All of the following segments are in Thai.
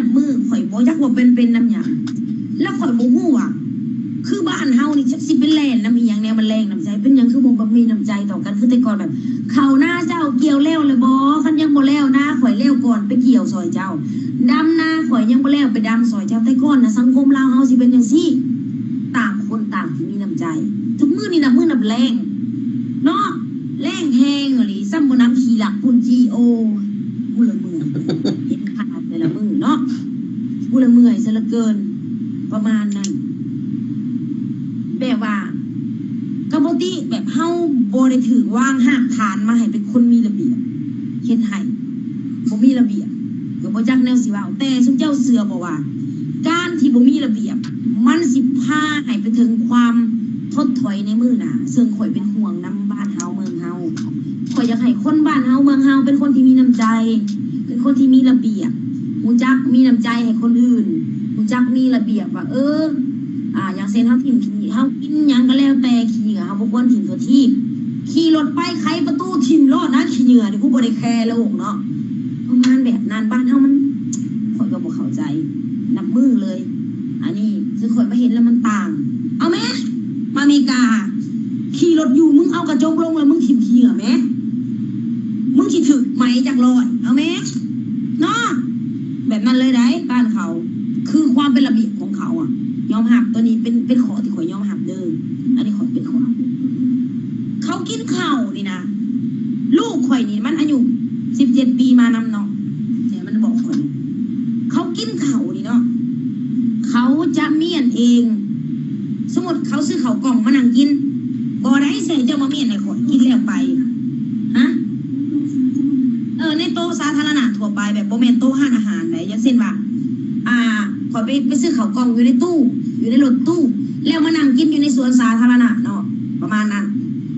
นับมือข่อยบ่ยักว่าเป็นน้ำหยังแล้วข่อยบ่ฮู้อ่ะคือบ้านเฮานี่จักสิเป็นแลนน้ำอีหยังแนวมันแรงน้ำใจเป็นหยังคือบ่มีน้ำใจต่อกันคือแต่ก่อนแบบเขาหน้าเจ้าเกี่ยวแล้วเลยบ่คันยังบ่แล้วนะข่อยแล้วก่อนไปเกี่ยวซอยเจ้าดำนาข่อยยังบ่แล้วไปดำซอยเจ้าแต่ก่อนนะสังคมลาวเฮาสิเป็นจังซี่ต่างคนต่างที่มีน้ำใจทุกมื้อนี่น้ำมือน้ำแรงเนาะแรงแฮงอีหลีซ้ำบ่น้ำขี้หลักปุ่นจีโอกูละมื้อเห็นขาดแต่ละมื้อเนาะกูละเมื่อยซะเหลือเกินประมาณนั้นแบบว่ากบติแบบเฮาบ่ได้ถือวางหักฐานมาให้เป็นคนมีระเบียบเฮ็ดให้บ่มีระเบียบก็บ่จักแนวสิว่าแต่ซุมเจ้าเสือบ่ว่าการที่บ่มีระเบียบมันสิพาให้ไปถึงความทดถอยในมื้อหน้าซึ่งข่อยเป็นห่วงนำบ้านเฮาเมืองเฮาข่อยอยากให้คนบ้านเฮาเมืองเฮาเป็นคนที่มีน้ำใจเป็นคนที่มีระเบียบรู้จักมีน้ำใจให้คนอื่นรู้จักมีระเบียบว่าอย่างเช่นเฮาถิ่มขี้เฮากินหยังก็แล้วแต่ขี้เหงื่อเฮาบ่ควรถิ่มตัวที่ขี่รถไปไขประตูถิ่มรอดนะขี้เหงื่อนี่กูบ่ได้แคร์แล้วเนาะประมาณแบบนั้นบ้านเฮามันข่อยก็บ่เข้าใจนับมือเลยอันนี้คือข่อยมาเห็นแล้วมันต่างเอาแม่มาอเมริกาขี่รถอยู่มึงเอากระจกลงแล้วมึงถิ่มขี้เหงื่อแม่มึงสิถึกไหมจักรอยเอาแม่เนาะแบบนั้นเลยได้บ้านเขาคือความเป็นระเบียบของเขาอ่ะยอมหักตัวนี้เป็นขอที่ข่อยยอมหักเดิมอันนี้ข่อยเป็นขอเขากินข้าวนี่นะลูกข่อยนี่มันอายุ17 ปีมานำเนาะเนี่ยมันบอกข่อยเขากินข้าวนี่เนาะเขาจะเมียนเองสมมติเขาซื้อข้าวกล่องมานั่งกินบ่ได้ใส่เจ้ามาเมียนให้ข่อยกินแล้วไปฮะในโต๊ะสาธารณะทั่วไปแบบบ่แม่นโต๊ะห้านอาหารไหนอย่างเช่นว่าขอไปซื้อข้าวกล่องอยู่ในตู้อยู่ในรถตู้แล้วมานั่งกินอยู่ในสวนสาธารณะเนาะประมาณนั้น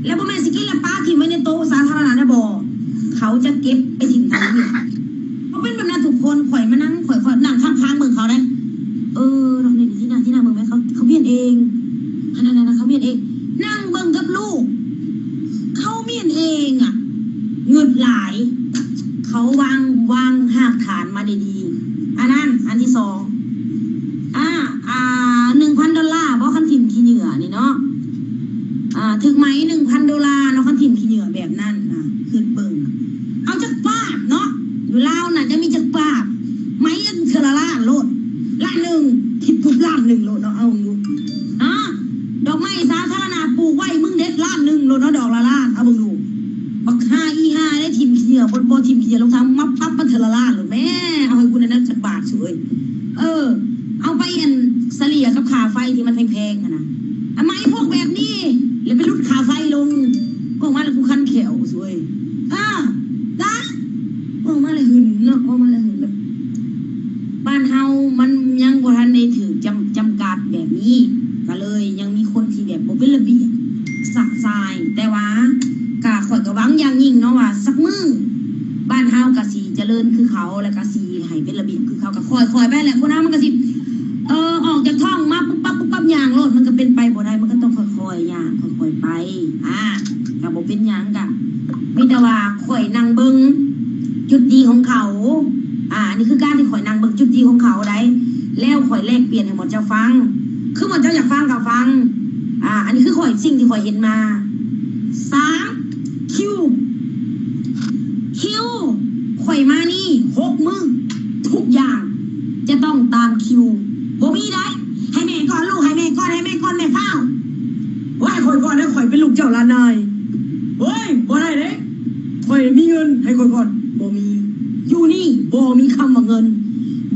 แล้วบ่แม่นสิกินแล้วป้าทิ้งไว้ในโต๊ะสาธารณะนะบ่เขาจะเก็บไปทิ้งทางนี้เขาเป็นแบบนั้นทุกคนข่อยมานั่งข่อยนั่งข้างๆเมืองเขาได้เราในที่นั่งเมืองไหมเขาเมียนเองนั่นเขาเมียนเองนั่งเบิ่งกับลูกเขาเมียนเองอ่ะเงินหลายเขาวางหักฐานมาดีๆอันนั้นอันที่2$1,000เพราะคันถิ่มขี้เหงื่อนี่เนาะถึงไหม$1,000เนาะคันถิ่มขี้เหงื่อแบบนั้นนะคือเบิ่งเอาจักปาบเนาะอยู่ลาวน่ะจะมีจักปาบไหมเทอละล้านโลดล้าน1ทิ่มทุบล้าน1โลดเนาะเอาอยู่ดอกไม้สาธารณะปลูกไว้มึงเด็ดล้าน1โลดเนาะดอกละล้านเอามึงดูบัก5ได้ถิ่มขี้เหงื่อบนถิ่มขี้เหงื่อลงทางมับปั๊บมันเทอละล้านโลดแม่เอาให้กูนั้นจักบาทสวยเอาไปเสลี่ยกับค่าไฟที่มันแพงๆนะทำไมพวกแบบนี้แล้วไปลดค่าไฟลงก็มาแล้วกูคันแขวสวยได้ออกมาเลยหึนเนาะออกมาเลยหึนแบบบ้านเฮามันยังบ่ทันได้ถือจำกัดแบบนี้ก็เลยยังมีคนที่แบบบ่เป็นระเบียบสักทรายแต่ว่ากะข่อยก็หวังอย่างยิ่งเนาะว่าสักมื้อบ้านเฮากะสิเจริญคือเขาแล้วก็สิให้เป็นระเบียบคือเขาก็ค่อยๆไปแหละคนเฮามันก็สิออกจากท้องมาปุ๊บปั๊บย่างโลดมันก็เป็นไปบ่ได้มันก็ต้องค่อยๆย่างค่อยๆไปก็บ่เป็นหยังกะมีแต่ว่าข่อยนั่งเบิ่งจุดดีของเขานี่คือการที่ข่อยนั่งเบิ่งจุดดีของเขาได้แล้วข่อยแลกเปลี่ยนให้หมดเจ้าฟังคือหมดเจ้าอยากฟังก็ฟังอันนี้คือข่อยสิ่งที่ข่อยเห็นมา3คิวข่อยมานี่6 มื้อทุกอย่างจะต้องตามคิวบ่มีได้ให้แม่ก่อนลูกให้แม่ก่อนแม่เฝ้าว่าข่อยก่อนได้ข่อยเป็นลูกเจ้าล้านนายเฮ้ยบ่ได้เด้ข่อยมีเงินให้ข่อยก่อนบ่มีอยู่นี่บ่มีคำว่าเงิน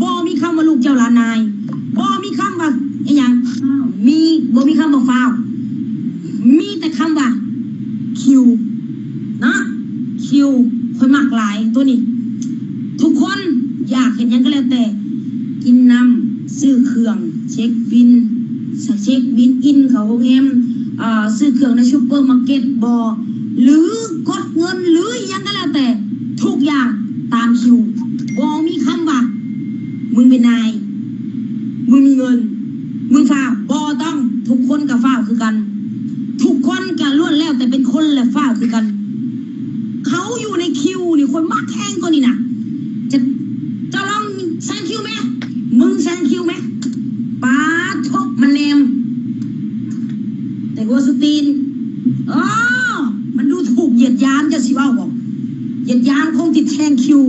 บ่มีคำว่าลูกเจ้าล้านนายบ่มีคำว่าอีหยังบ่มีคำว่าเฝ้ามีแต่คำว่าคิวนะคิวข่อยมักหลายตัวนี้ทุกคนอยากเห็นยังก็แล้วแต่กินน้ำซื้อเครื่องเช็คบินอินเขาโรงแรมซื้อเครื่องในซุปเปอร์มาร์เก็ตหรือกดเงินหรือยังก็แล้วแต่ทุกอย่างตามคิวมีคำว่ามึงเป็นนายมึงมีเงินมึงฝ้าต้องทุกคนกับฝ้าคือกันทุกคนกับล้วนแล้วแต่เป็นคนและฝ้าคือกันเขาอยู่ในคิวนี่คนมักแห้งตัวนี้นะจะลองแซงคิวไหม ตีนอ๋อมันดูถูกเหยียดยามจะสิว่าบอกเหยียดยามคงติดแทงคิว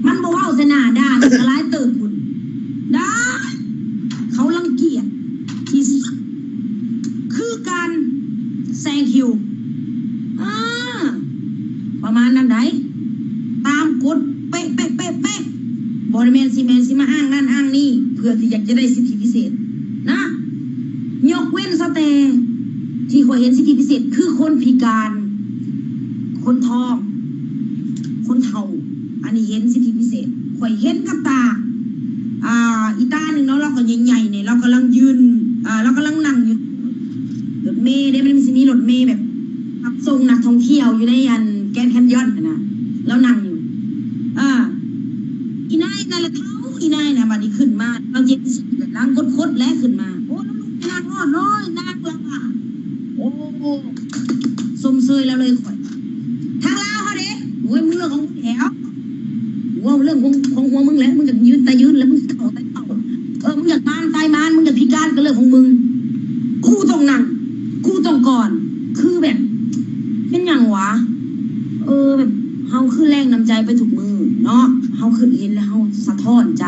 มันบอกว่าเสนาด่าจะร้ายเติบคุณได้เขารังเกียจที่คือการแซงคิวประมาณนั้นไหนตามกฎเป๊ะเป๊ะเป๊ะเป๊ะบริเวณซีเมนต์ซีมาอ้างนั่นอ้างนี่เพื่อที่อยากจะได้สิทธิพิเศษนะยกเว้นสเตที่ข่อยเห็นสิทธิพิเศษคือคนพิการคนท้องคนเฒ่าอันนี้เห็นสิทธิพิเศษข่อยเห็นกับตาอีตาหนึ่งเนาะเราก็ใหญ่ๆเนี่ยเรากำลังยืนเรากำลังนั่งอยู่รถเมล์ได้มันมีรถเมล์แบบรับส่งนักท่องเที่ยวอยู่ในอันแกรนด์แคนยอนนะแล้วนั่งอยู่อีนายนั่นแหละเท้าอีนายนะบัดนี้ขึ้นมาเราเย็นสิล้างคดๆแล้วขึ้นมาโอ้แล้วลูกนางงอดน้อยนางเราโอ้สมเสยแล้วเลยข่อยทางลาวเขาเด็กโอ้ยมึงเรื่องของแถวว่าเรื่องของหัวมึงแล้วมึงจะยืนตายยืนแล้วมึงเข่าตายเข่ามึงอยากมานตายมานมึงอยากพิการก็เรื่องของมึงกูต้องนั่งกูต้องก่อนคือแบบเป็นอย่างวะแบบเฮาคือแรงน้ำใจไปถูกมือเนาะเฮาคือเห็นแล้วเฮาสะท้อนใจ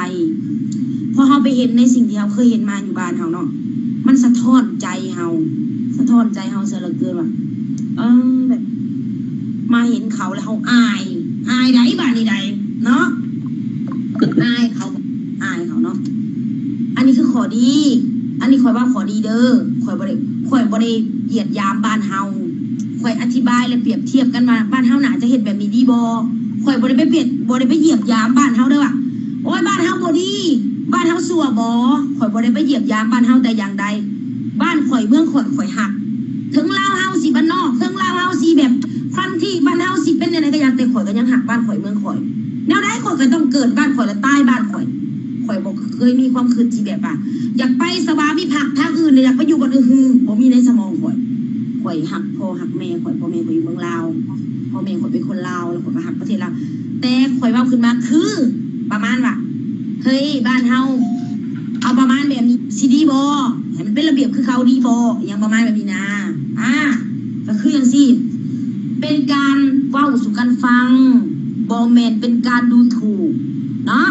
พอเฮาไปเห็นในสิ่งที่เฮาเคยเห็นมาอยู่บ้านเฮาเนาะมันสะท้อนใจเฮาสะท้อนใจเฮาเสียเหลือเกินว่ะแบบมาเห็นเขาแล้วเฮาอายใดบ้านนี้ใดเนาะอายเขาเนาะอันนี้คือขอดีอันนี้ข่อยว่าขอดีเด้อข่อยบ่ได้เหยียดยามบ้านเฮาข่อยอธิบายและเปรียบเทียบกันมาบ้านเฮาน่ะจะเห็นแบบนี้ดีบ่ข่อยบ่ได้ไปเหยียบยามบ้านเฮาเด้อว่ะโอ้ยบ้านเฮาบ่ดีบ้านเฮาสั่วบ่ข่อยบ่ได้ไปเหยียบยามบ้านเฮาแต่อย่างใดบ้านข่อยเมืองข่อยหักถึงลาวเฮาสิบ้านนอกถึงลาวเฮาสิแบบฟันที่บ้านเฮาสิเป็นจังได๋ก็อย่างแต่ข่อยก็ยังหักบ้านข่อยเมืองข่อยแนวใดข่อยก็ต้องเกิดบ้านข่อยและตายบ้านข่อยบ่เคยมีความคิดที่แบบว่าอยากไปสวามิภักดิ์ทางอื่นอยากไปอยู่บ้านอื่นบ่มีในสมองข่อยหักพ่อหักแม่ข่อยพ่อแม่ข่อยอยู่เมืองลาวพ่อแม่ข่อยเป็นคนลาวแล้วข่อยก็หักประเทศลาวแต่ข่อยเว้าขึ้นมาคือประมาณว่าเฮ้ยบ้านเฮาเอาประมาณแบบนี้สิดีบ่ให้มันเป็นระเบียบคือเขาดีบ่อย่างประมาณแบบนี้นะก็คืออย่างซี่เป็นการเว้าสู่กันฟังบ่แม่นเป็นการดูถูกเนาะ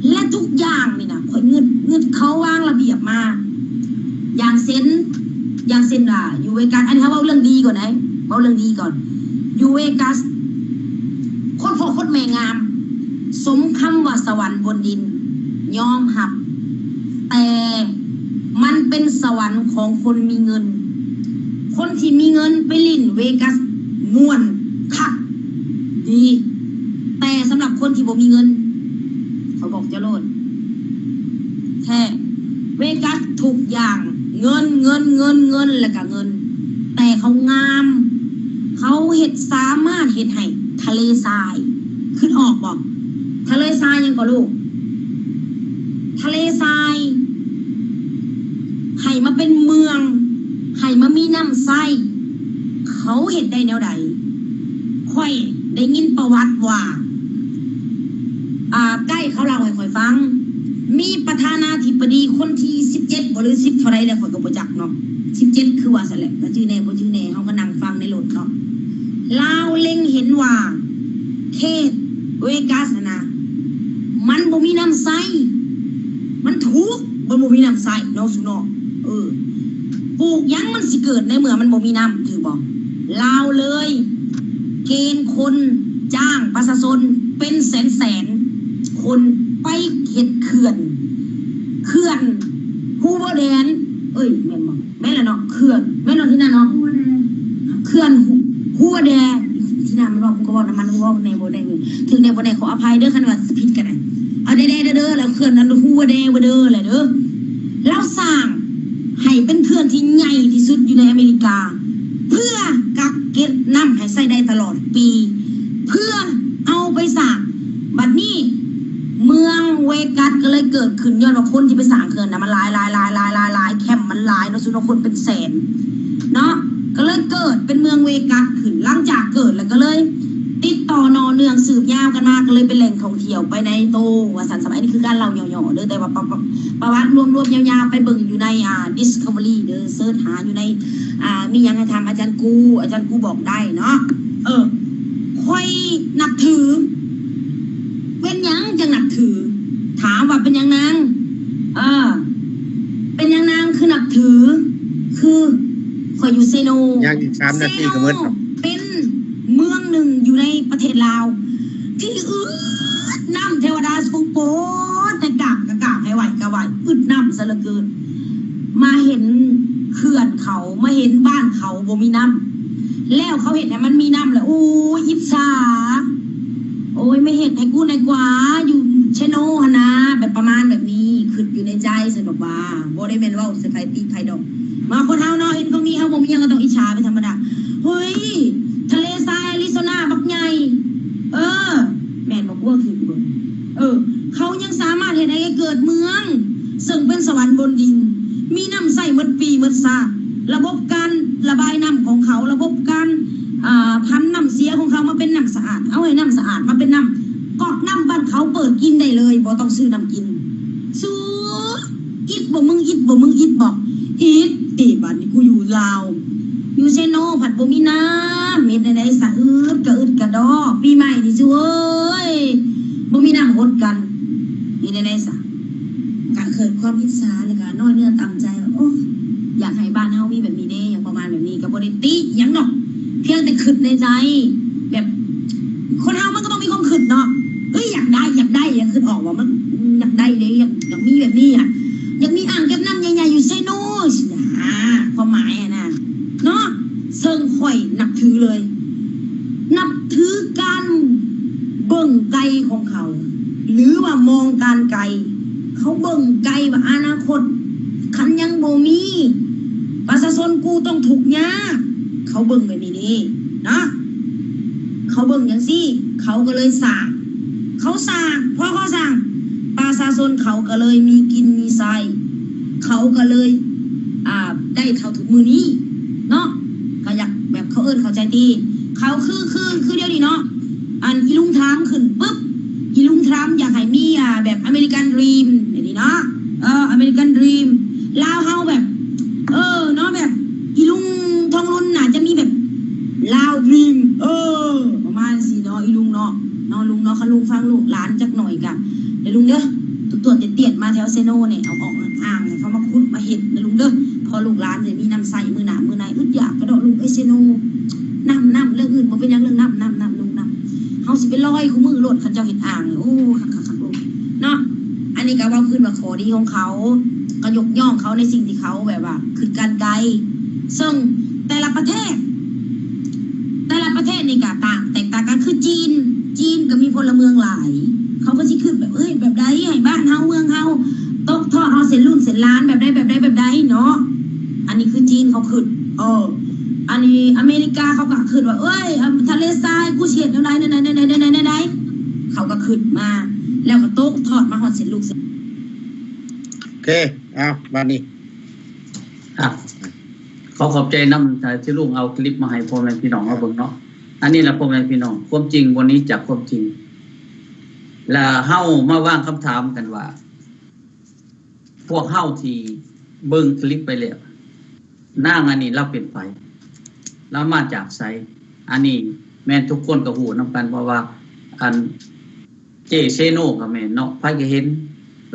และทุกอย่างนี่นะข่อยเงิดเขาวางระเบียบมาอย่างเส้นอยู่เวกัสอันนี้เขาเอาเรื่องดีก่อนนะเอาเรื่องดีก่อนอยู่เวกัสโคตรพ่อโคตรแม่งามสมคำว่าสวรรค์บนดินยอมหับแต่มันเป็นสวรรค์ของคนมีเงินคนที่มีเงินไปลิ่นเวกัสม่วนคักดีแต่สำหรับคนที่บ่มีเงินเขาบอกจะโลดแค่เวกัสทุกอย่างเงินแล้วก็เงินแต่เขางามเขาสามารถเฮ็ดให้ทะเลทรายขึ้นออกบอกทะเลทรายยังก็ลูกทะเลทรายให้มาเป็นเมืองให้มามีน้ำใสเขาเฮ็ดได้แนวใดค่อยได้ยินประวัติว่าใกล้เขาเล่าให้ค่อยฟังมีประธานาธิบดีคนที่17หรือ10เท่าไรแล้วข่อยก็บ่จักเนาะ17คือว่าซั่นแหละแล้วชื่อแน่บ่ชื่อแน่เฮาก็นั่งฟังในรถเนาะลาวเล็งเห็นว่าเขตเวกัสนะมันบ่มีน้ำใสมันถูกบ่มีน้ำใสเนาะสุเนาะปลูกหยังมันสิเกิดในเมื่อมันบ่มีน้ำถือบ่ลาวเลยเกณฑ์คนจ้างประชาชนเป็นแสนคนไปเฮ็ดเขื่อนฮูเวอร์แดนแม่นบ่แม่นแล้วเนาะเขื่อนแม่นเนาะที่นั่นเนาะเขื่อนฮูเวอร์แดนที่นั่นมันบอกกูก็บอกน้ำมันกูบอกในบ่ได้ถึงในบ่ได้ขออภัยเด้อคันว่าผิดกันนะเอาได้เด้อแล้วเขื่อนนั้นฮูเวอร์แดนบ่เด้อแหละเด้อแล้วสร้างให้เป็นเขื่อนที่ใหญ่ที่สุดอยู่ในอเมริกาเพื่อกักเก็บน้ำให้ใช้ได้ตลอดปีเพื่อเอาไปสร้างบัดนี้เมืองเวกัสก็เลยเกิดขึ้นย้อนว่าคนที่ไปสร้างเขื่อนนะมันหลายแคมป์มันหลายเนาะสุนคนเป็นแสนเนาะก็เลยเกิดเป็นเมืองเวกัสขึ้นหลังจากเกิดแล้วก็เลย ติดต่อนอเนื่องสืบยาวกันมากก็เลยเป็นแหล่งท่องเที่ยวไปในโตว่าสันสมัยนี้คือการเล่าย่อๆเด้อแต่ว่าประวัติรวมๆยาวๆไปเบิ่งอยู่ในDiscovery เด้อเสิร์ชหาอยู่ในมีหยังให้ทำอาจารย์กูบอกได้เนาะค่อยนับถือเป็นหยังจังนับถือถามว่าเป็นหยังนางเป็นหยังนางคือนับถือคือข่อยอยู่เซโนยังอีก3 นาทีก็หมดเป็นเมืองหนึ่งอยู่ในประเทศลาวที่น้ำเทวดาทรงโปรดแต่กราบให้ไหวก็ไหวอึดน้ำซะเหลือเกินมาเห็นเขื่อนเขามาเห็นบ้านเขาบ่มีน้ำแล้วเขาเห็นเนี่ยมันมีน้ำแล้วโอ้ยอิจฉาโอ้ยไม่เห็นให้กูในกว่าอยู่เชโนฮะนะแบบประมาณแบบนี้ขึ้นอยู่ในใจสนุกว่าบ่ได้เป็นว่าสไคตีไคดอกมาคนเฮาเนาะเห็นตรงนี้เฮาบ่มีหยังก็ต้องอิจฉาเป็นธรรมดาเฮ้ยทะเลทรายอาริโซนาบักใหญ่แม่นบอกว่าคือเบิ่งเขายังสามารถเห็นให้เกิดเมืองซึ่งเป็นสวรรค์บนดินมีน้ำใสหมดปีหมดซาระบบการระบายน้ำของเขาระบบการพันน้ำเสียของเขามาเป็นน้ำสะอาดเอาให้น้ำสะอาดมาเป็นน้ำก๊อกน้ำบ้านเขาเปิดกินได้เลยบ่ต้องซื้อน้ำกินซื้ออิดบ่มึงอิดบอกอิดตีบัดนี้กูอยู่ลาวอยู่เชโนผัดบ่มีน้ำเม็ดใดๆสะอึดกระดอปีใหม่นี่ซิเว้ยบ่มีน้ำหดกันนี่ใดๆสะก็เกิดความอิจฉาเลยก็น้อยเนื้อต่ำใจโอ้อยากให้บ้านเฮามีแบบนี้เด้อย่างประมาณแบบนี้ก็บ่ได้ติหยังดอกเพียงแต่คิดในใจแบบคนเฮามันก็ต้องมีความคิดเนาะอยากได้อยากคิดออกว่ามันอยากได้เด้อยากมีแบบนี้อยากมีอ่างเก็บน้ำใหญ่ๆอยู่เซโนความหมายนะเนาะเซิงข่อยนับถือเลยนับถือการเบิ่งไกลของเขาหรือว่ามองการไกลเขาเบิ่งไกลว่าอนาคตคันยังบ่มีประชาชนกูต้องถูกยากเขาเบิ่งแบบนี้นะเขาเบิ่งอย่างซี่เขาก็เลยสร้างพอเขาสร้างประชาชนเขาก็เลยมีกินมีใช้เขาก็เลยได้เท่าถึงมือนี้เนาะก็อยากแบบเขาเข้าใจดีเขาคือเดี๋ยวนี้เนาะอีลุงทามขึ้นปุ๊บอีลุงทามอยากให้มีแบบอเมริกันดรีมอย่างนี้เนาะอเมริกันดรีมลาวเฮาแบบเนาะแบบอีลุงทองรุ่นน่ะจะมีแบบลาวดรีมประมาณสิเนาะอีลุงเนาะลุงเนาะเขาลุงฟังลูกหลานจักหน่อยกันเดี๋ยวลุงเด้อตัวเตี้ยมาแถวเซโนเนี่ยเอาออกอ่างเนี่ยเขามาคุดมาเห็ดนะลุงเด้อพอลูกหลานจะมีน้ำใสมือหนามือในอึดอยากกระโดดลุงเซโนน้ำเรื่องอื่นมันเป็นยังเรื่องน้ำลุงน้ำเขาสิเป็นร้อยคู่มือรถขันเจ้าเห็ดอ่างเนี่ยโอ้ขักลุงเนาะอันนี้ก็ว่าขึ้นมาขอดีของเขาก็ยกย่องเขาในสิ่งที่เขาแบบว่าคือการไกลซึ่งแต่ละประเทศนี่ก็แตกต่างกันคือจีนก็มีพลเมืองหลายเขาก็สิขึ้นแบบแบบใดให้บ้านเฮาเมืองเฮาตกทอดเอาเส้นรุ่นเส้นล้านแบบใดเนาะอันนี้คือจีนเขาขึ้นอันนี้อเมริกาเขาก็ขึ้นว่าทะเลทรายกูเฉียดอะไรไหนเขาก็ขึ้นมาแล้วก็ตกทอดมาฮอดเส้นลูกเส้นโอเคบ้านนี้ขอบใจน้ำที่ลุงเอาคลิปมาให้พ่อแม่พี่น้องเอาเบิ่งเนาะอันนี้แหละพ่อแม่พี่น้องความจริงวันนี้จากความจริงแล้วเฮามาว่างคำถามกันว่าพวกเฮาที่เบิ่งคลิปไปแล้วนางอันนี้เราเป็นไผเรามาจากไสอันนี้แม่นทุกคนก็ฮู้นำกันเพราะว่าอันเจเซโนก็แม่นเนาะไผก็เห็น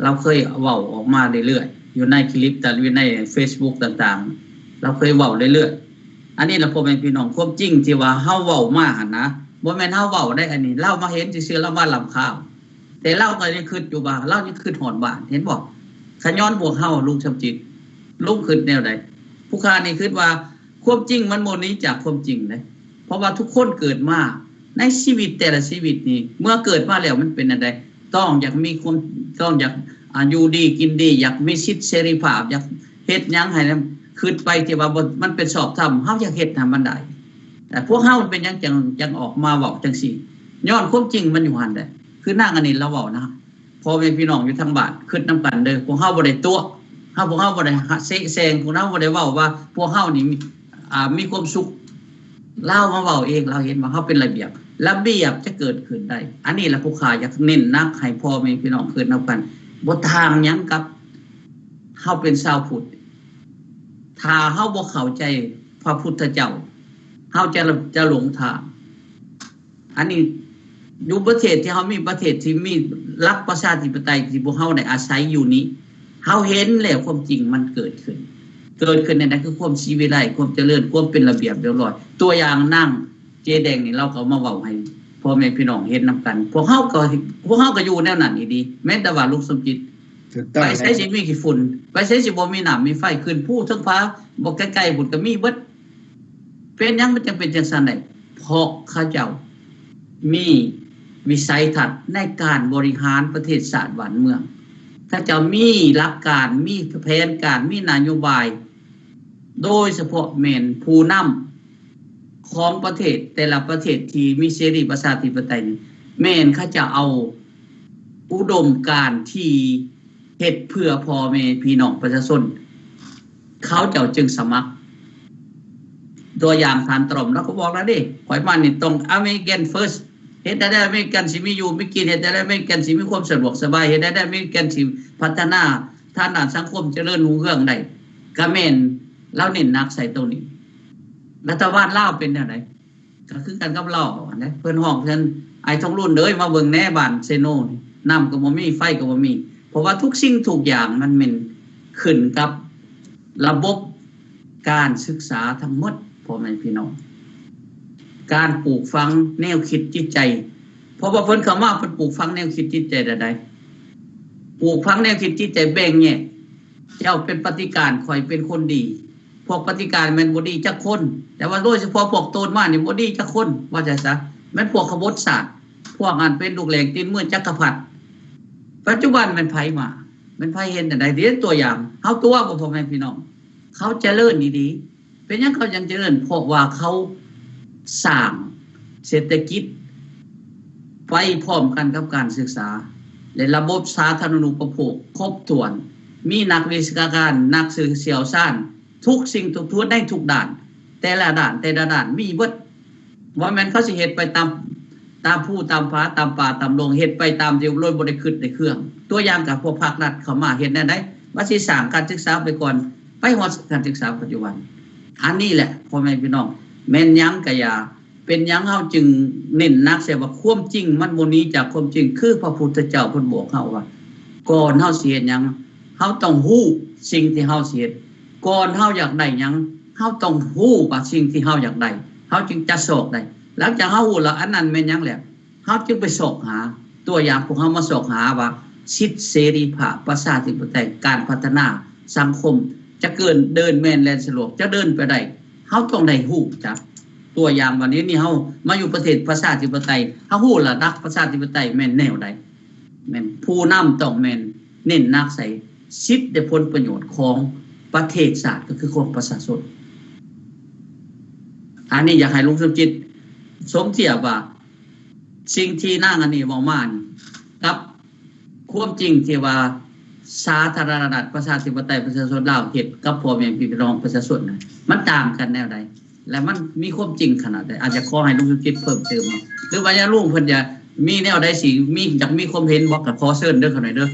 เราเคยเว้าออกมาเรื่อยๆอยู่ในคลิปแต่อยู่ใน Facebook ต่างๆเราเคยเว้าเรื่อยๆอันนี้ล่ะพ่อแม่พี่น้องความจริงที่ว่าเฮาเว้ามาหั่นนะบ่แม่นเฮาเว้าได้อันนี้เรามาเห็นซื่อๆเรามาลำข้าวแต่เราก็ยังคิดอยู่ว่าเรายังคิดหอดบ้านเห็นบ่ขย้อนพวกเฮาลุงชำจิตลุงคิดแนวใดผู้ค้านี่คิดว่าความจริงมันบ่หนีจากความจริงเด้เพราะว่าทุกคนเกิดมาในชีวิตแต่ละชีวิตนี่เมื่อเกิดมาแล้วมันเป็นอันใดต้องอยากมีความต้องอยากอยู่ดีกินดีอยากมีสิทธิเสรีภาพอยากเฮ็ดหยังให้คิดไปที่ว่ามันเป็นชอบธรรมเฮาอยากเฮ็ดให้มันได้แต่พวกเฮามันเป็นหยังจังออกมาเว้าจังซี่ย้อนความจริงมันอยู่หั่นเด้คือนางอันนี้เราเว้านะพอแม่พี่น้องอยู่ทางบ้านคิดนำกันเด้อพวกเฮาบ่ได้ตัวพวกเฮาบ่ได้แซงพวกเฮาบ่ได้เว้าว่าพวกเฮานี่มีความสุขเล่ามาเว้าเองเราเห็นว่าเฮาเป็นระเบียบ ระเบียบจะเกิดขึ้นได้อันนี้ละผู้ข่าอยากเน้นนักให้พ่อแม่พี่น้องเกิดนำกันบ่ทางหยังกับเฮาเป็นชาวพุทธถ้าเฮาบ่เข้าใจพระพุทธเจ้าเฮาจะหลงทางอันนี้อยู่ประเทศที่เฮามีประเทศที่มีรัฐประชาธิปไตยที่พวกเฮาได้อาศัยอยู่นี้เฮาเห็นแล้วความจริงมันเกิดขึ้นในนั้นคือความชีวิไลความเจริญความเป็นระเบียบเรียบร้อยตัวอย่างนั่งเจแดงนี่เราก็มาเว้าให้พ่อแม่พี่น้องเห็นนํกันพวกเฮาก็อยู่แนวนั้นอีดีแม้แต่ว่าลูกสมจิตไปใช้สิมีขี้ฝุ่นไปใช้สิบ่มีน้ำมีไฟขึ้นผู้ทั้งฟ้าบ่ใกล้ๆบุญก็มีเบิดเป็นหยังมันจังเป็นจังซั่นได้เพราะเขาเจ้ามีวิสัยทัศน์ในการบริหารประเทศชาติบ้านเมืองเขาเจ้ามีหลักการมีแผนการมีนโยบายโดยเฉพาะแม่นผู้นำของประเทศแต่ละประเทศที่มีเสรีประชาธิปไตยแม่นเขาจะเอาอุดมการณ์ที่เฮ็ดเพื่อพ่อแม่พี่น้องประชาชนเขาเจ้าจึงสมัครตัวอย่างทานตรมแล้วก็บอกแล้วดิข่อยมานี่ต้องอเมริกัน first เฮ็ดได้อเมริกันสิมีอยู่มีกินเฮ็ดได้อเมริกันสิมีความสะดวกสบายเฮ็ดได้อเมริกันสิพัฒนาทางด้านสังคมเจริญรุ่งเรืองได้ก็แม่นเราเน้นหนักใส่ตรงนี้รัฐบาลลาวเป็นแนวใดก็คือกันกับเราอันนี้เพิ่นฮ้องเพิ่นไอ้ทองรุ่นเด้ยมาเบิ่งแหน่บ้านเซโนนี่น้ำก็บ่มีไฟก็บ่มีเพราะว่าทุกสิ่งทุกอย่างมันแม่นขึ้นกับระบบการศึกษาทั้งหมดพ่อแม่พี่น้องการปลูกฝังแนวคิดจิตใจเพราะว่าเพิ่นเข้ามาเพิ่นปลูกฝังแนวคิดจิตใจใดๆปลูกฝังแนวคิดจิตใจแบ่งแยกเจ้าเป็นปฏิการข่อยเป็นคนดีพวกปฏิการแม่นบ่ดีจักคนแต่ว่าโดยเฉพาะพวกโตนมานี่บ่ดีจักคนว่าจังซะแม่นพวกขบฏศาสตร์พวกอันเป็นลูกแหลงตีนมือจักรพรรดิปัจจุบันมันไผมามันไผเห็นแต่ใดเดี๋ยวตัวอย่างเฮาตัวบ่พ่อแม่พี่น้องเขาเจริญดีๆเป็นหยังเขายังเจริญเพราะว่าเขาสร้างเศรษฐกิจไปพร้อมกันกับการศึกษาและระบบสาธารณูปโภคครบถ้วนมีนักวิชาการนักสื่อเชี่ยวชาญทุกสิ่งทุกทั่วได้ทุกด้านแต่ละด้านมีเบิดว่าแม่นเขาสิเฮ็ดไปตามผู้ตามฟ้าตามป่าตามดงเฮ็ดไปตามที่โลยบ่ได้คิดในเครื่องตัวอย่างกับพวกภาครัฐเข้ามาเฮ็ดได้ว่าสิสร้างการศึกษาไปก่อนไปฮอดการศึกษาปัจจุบันอันนี้แหละพ่อแม่พี่น้องแม่นหยังก็อย่าเป็นหยังเฮาจึงเน้นนักเสียว่าความจริงมันบ่หนีจากความจริงคือพระพุทธเจ้าเพิ่นบอกเฮาว่าก่อนเฮาสิเฮ็ดหยังเฮาต้องฮู้สิ่งที่เฮาสิเฮ็ดก่อนเฮาอยากได้หยังเฮาต้องฮู้ว่าสิ่งที่เฮาอยากได้เฮาจึงจะสอกได้หลังจากเฮาฮู้แล้วอันนั้นแม่นหยังแล้วเฮาจึงไปสอกหาตัวอย่างพวกเฮามาสอกหาว่าสิทธิเสรีภาพประชาธิปไตยการพัฒนาสังคมจะเดินแม่นแล่นสะดวกจะเดินไปได้เฮาต้องได้ฮู้จักตัวอย่างวันนี้นี่เฮามาอยู่ประเทศประชาธิปไตยเฮาฮู้ละนักประชาธิปไตยแม่นแนวใดแม่นผู้นำต้องแม่นเน้นนักใส่สิทธิและผลประโยชน์ของประเทศชาติก็คือของประชาชนอันนี้อยากให้ลุงสมจิตสมเทียบว่าสิ่งที่นางอันนี้เว้ามานี่กับความจริงที่ว่าสาธารณรัฐประชาธิปไตยประชาชนลาวเฮ็ดกับพ่อแม่พี่น้องประชาชนน่ะมันต่างกันแนวใดและมันมีความจริงขนาดใดอาจจะขอให้ลุงสมจิตเพิ่มเติมหรือว่าอย่าลุงเพิ่นจะมีแนวใดสิมีอยากมีความเห็นบ่ก็ขอเชิญเด้อเขาหน่อยเด้อ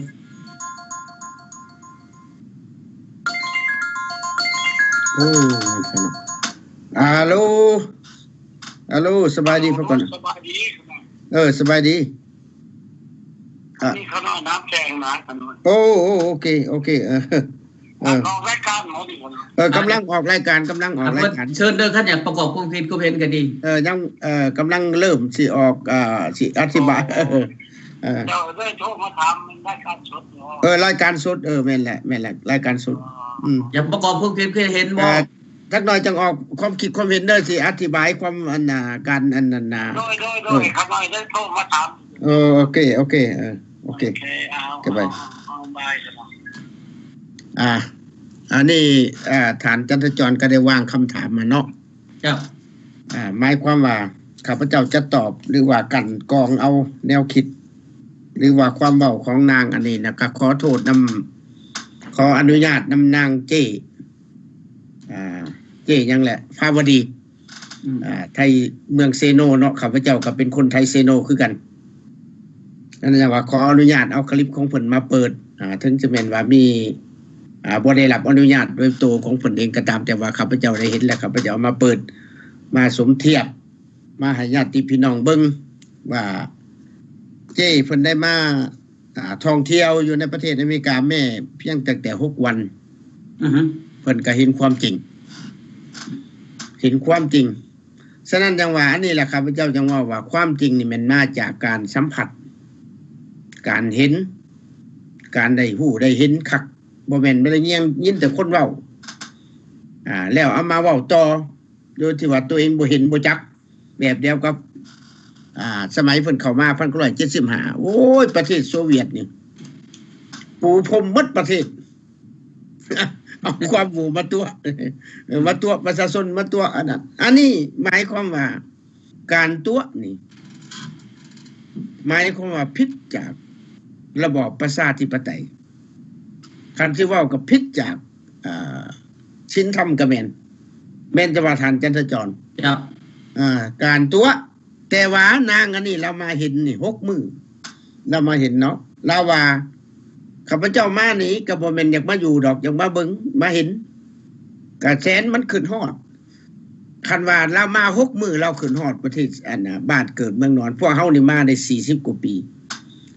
ฮัลโหลสบายดีพ่อก่อนสบายดีสบายดีนี่เขาน้อยน้ำแข็งนะกันโอเคออกรายการหมอดิกำลังออกรายการเชิญเด้อคันอยากประกอบความคิดก็เห็นก็ดียังกำลังเริ่มสิออกสิอธิบายเดี๋ยวได้โทรมาถามมันรายการสดรายการสดแม่นแหละรายการสดอยากประกอบความคิดเคยเห็นบ่สักหน่อยจังออกความคิดความเห็นเด้อสิอธิบายความอันการอันนั้นน่ะโดยครับได้โทรมาถามโอเคโอเคไปอันนี้ฐานจันทจรก็ได้วางคำถามมาเนาะเจ้าหมายความว่าข้าพเจ้าจะตอบหรือว่ากันกองเอาแนวคิดหรือว่าความเว้าของนางอันนี้นะก็ขอโทษขออนุญาตนางเจ้ยังแหละภาวดี ไทยเมืองเซโนเนาะข้าพเจ้าก็เป็นคนไทยเซโนคือกันนั่นแหละว่าขออนุญาตเอาคลิปของเพิ่นมาเปิดถึงจะแม่นว่ามีบ่ได้รับอนุญาตโดยตัวของเพิ่นเองก็ตามแต่ว่าข้าพเจ้าได้เห็นแล้วข้าพเจ้าเอามาเปิดมาสมเทียบมาให้ญาติพี่น้องเบิ่งว่าเจ้เพิ่นได้มาท่องเที่ยวอยู่ในประเทศอเมริกาแม่เพียงแต่6 วันเพิ่นก็เห็นความจริงฉะนั้นจังว่าอันนี้แหละครับพระเจ้าจังว่าความจริงนี่มันมาจากการสัมผัสการเห็นการได้หู้ได้เห็นคักบ่แม่นบ่ได้ยินแต่คนเว้าแล้วเอามาเว้าต่อโดยที่ว่าตัวเองบ่เห็นบ่จักแบบเดียวกับสมัยเพิ่นเข้ามา1975โอ้ยประเทศโซเวียตนี่ปูพรมหมดประเทศเอาความหมู่มาตัวประชาชนมาตัวอันนี้หมายความว่าการตัวนี่หมายความว่าผิดจากระบอบประชาธิปไตยคันที่ว่ากับผิดจากศีลธรรมกะแม่นจะว่าทานจันทจรการตัวแต่ว่านางอันนี้เรามาเห็นนี่6 มื้อเรามาเห็นเนาะเราว่าข้าพเจ้ามานี่ก็บ่แม่นอยากมาอยู่ดอกอยากมาเบิ่งมาเห็นกระแสนมันขึ้นฮอดคันว่าเรามา6 มื้อเราขึ้นฮอดประเทศบ้านเกิดเมืองนอนพวกเฮานี่มาได้40 กว่าปี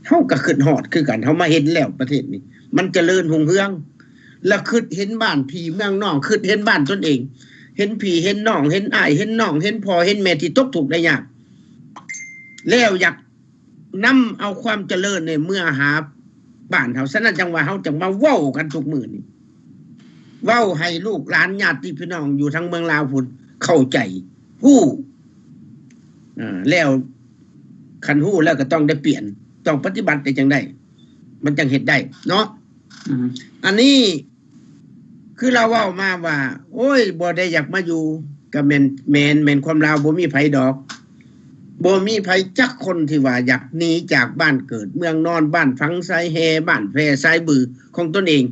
เฮาก็ขึ้นฮอดคือกันเฮามาเห็นแล้วประเทศนี้มันเจริญรุ่งเรืองแล้วคิดเห็นบ้านพี่เมืองน้องคิดเห็นบ้านตนเองเห็นพี่เห็นน้องเห็นอ้ายเห็นน้องเห็นพ่อเห็นแม่ที่ตกทุกข์ได้ยากแล้วอยากนำเอาความเจริญในเมื่อหาบ้านเฮาฉะนั้นจังว่าเฮาจังมาเว้ากันทุกมื้อนี่เว้าให้ลูกหลานญาติพี่น้องอยู่ทางเมืองลาวพุ่นเข้าใจฮู้แล้วคันฮู้แล้วก็ต้องได้เปลี่ยนต้องปฏิบัติได้จังได๋มันจังเฮ็ดได้เนาะอันนี้คือเราเว้ามาว่าโอ้ยบ่ได้อยากมาอยู่ก็แม่นความลาวบ่มีไผดอกบ่มีไผจักคนที่ว่าอยากหนีจากบ้านเกิดเมืองนอนบ้านฝังไสแฮบ้านแพร่ไสบือของตนเอง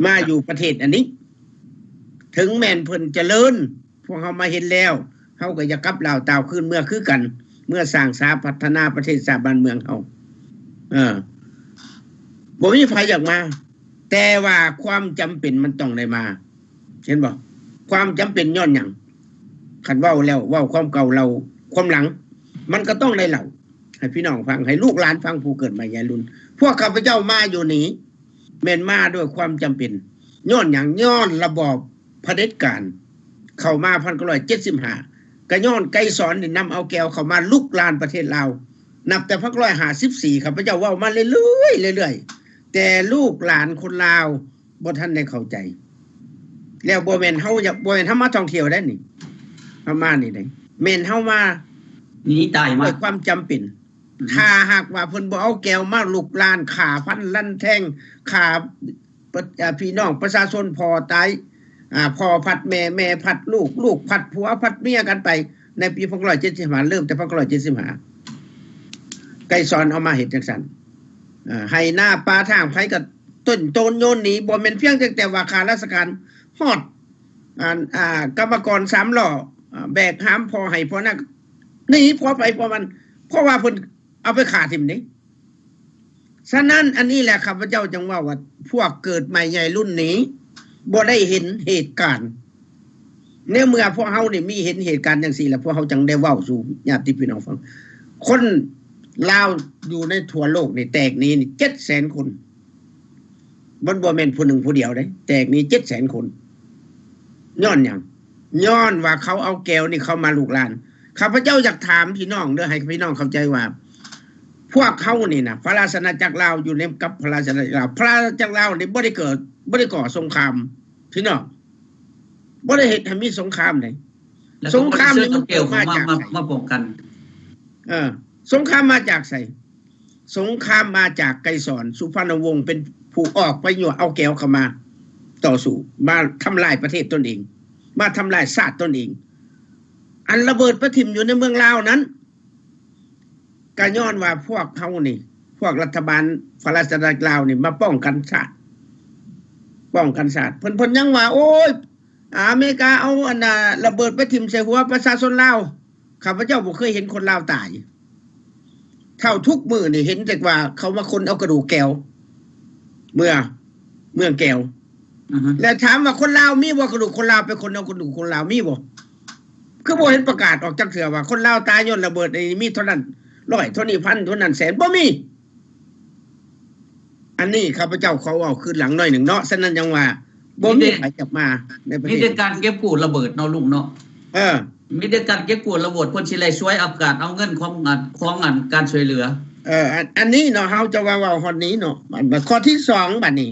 มาอยู่ประเทศอันนี้ถึงแม่นเพิ่นเจริญพวกเฮามาเห็นแล้วเฮาก็อยากกลับลาวตาวคืนเมื่อคือกันเมื่อสร้างสาพัฒนาประเทศชาติบ้านเมืองเฮาบ่มีไผอยากมาแต่ว่าความจำเป็นมันต้องได้มาเห็นบ่ความจำเป็นย้อนหยังคันเว้าแล้วเว้าความเก่าเราความหลังมันก็ต้องได้เล่าให้พี่น้องฟังให้ลูกหลานฟังผู้เกิดใหม่ใหญ่รุ่นพวกข้าพเจ้ามาอยู่นี้แม่นมาด้วยความจำเป็นย้อนหยังย้อนระบอบเผด็จการเข้ามา1975ก็ย้อนไกรสอนนี่นำเอาแก้วเข้ามาลุกลานประเทศลาวนับแต่154ข้าพเจ้าเว้ามาเรื่อยๆแต่ลูกหลานคนลาวบ่ทันได้เข้าใจแล้วบ่แม่นเฮาอยากบ่แม่นเฮามาท่องเที่ยวได้นี่เฮามานี่ได้แม่นเฮามานี่ตายมาความจำเป็นถ้าหากว่าเพิ่นบ่เอาแก้วมาลุกลานฆ่าฟันลั่นแทงฆ่าพี่น้องประชาชนพอตายพ่อพัดแม่พัดลูกพัดผัวพัดเมียกันไปในปี1975เริ่มแต่1975ไกรสอนเอามาเฮ็ดจังซั่นให้หน้าป่าทางไผก็ต้นโตนโยนหนีบ่แม่นเพียงแต่ว่าข้าราชการฮอดกรรมกร3ล้อแบกหามพอให้พอนักนี่พอไปพอมันเพราะว่าเพิ่นเอาไปฆ่าทิ่มนี่ฉะนั้นอันนี้แหละข้าพเจ้าจังว่าพวกเกิดใหม่ใหญ่รุ่นนี้บ่ได้เห็นเหตุการณ์เมื่อพวกเฮานี่มีเห็นเหตุการณ์จังซี่แล้วพวกเฮาจังได้เว้าสู่ญาติพี่น้องฟังคนลาวอยู่ในทั่วโลกนี่แตกนี้ 700,000 คนบ่แม่นผู้หนึ่งผู้เดียวเด้แตกนี้ 700,000 คนย้อนหยังย้อนว่าเขาเอาแก้วนี่เข้ามาลูกหลานข้าพเจ้าอยากถามพี่น้องเด้อให้พี่น้องเข้าใจว่าพวกเขานี่นะพระราชอาณาจักรลาวอยู่ในกับพระราชอาณาจักรลาวพระราชอาณาจักรลาวนี่บ่ได้ก่อสงครามพี่น้องบ่ได้เฮ็ดให้มีสงครามเลยสงครามนี่มันเกิดมาจากมาป้องกันสงครามมาจากไสสงครามมาจากไกรสอนสุพรรณวงศ์เป็นผู้ออกไปยั่วเอาแก้วเข้ามาต่อสู้มาทำลายประเทศตนเองมาทำลายชาติตนเองอันระเบิดประทิ่มอยู่ในเมืองลาวนั้นก็ย้อนว่าพวกเฮานี่พวกรัฐบาลพระราชอาณาจักรลาวนี่มาป้องกันชาติเพิ่นยังว่าโอ้ย อเมริกาเอาอันน่ะระเบิดไปทิ่มใส่หัวประชาชนลาวข้าพเจ้าบ่เคยเห็นคนลาวตายเท่าทุกมื้อนี่เห็นแต่ว่าเขามาคนเอากระดูกแก้วเมืองแก้วแล้วถามว่าคนลาวมีบ่กระดูกคนลาวไปคนเอากระดูกคนลาวมีบ่คือบ่เห็นประกาศออกจักเทื่อว่าคนลาวตายย้อนระเบิดนี่มีเท่านั้น100เท่านี้พันเท่านั้นแสนบ่มีอันนี้ข้าพเจ้าเขาเอาคืนหลังหน่อยหนึ่งเนาะฉะนั้นยังว่าบ่มีใครจับมาในประเท มี ศ แต่การเก็บกู้ระเบิดเนาะลุงเนาะ มีแต่การเก็บกู้ระเบิดคนสิไล่ช่วยอากาศเอาเงินของการช่วยเหลืออันนี้เนาะเฮาจะว่าฮอดนี้เนาะข้อที่2บัดนี้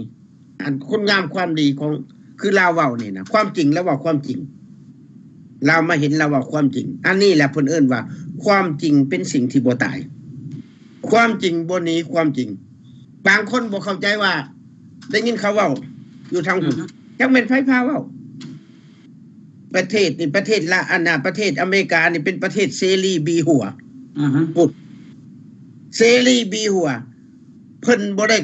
อันคุณงามความดีของคือลาวเว้านี่นะความจริงแล้วว่าความจริงเรามาเห็นแล้วว่าความจริงอันนี้แหละเพิ่นเอิ้นว่าความจริงเป็นสิ่งที่บ่ตายความจริงบ่หนีความจริงบางคนบ่เข้าใจว่าได้ยินเขาเว้าอยู่ทางพุ่นจักแม่นไผพาเว้าประเทศนี่ประเทศละอันน่ะประเทศอเมริกานี่เป็นประเทศเสรีบีหัวปุดเสรีบีหัวเพิ่นบ่ได้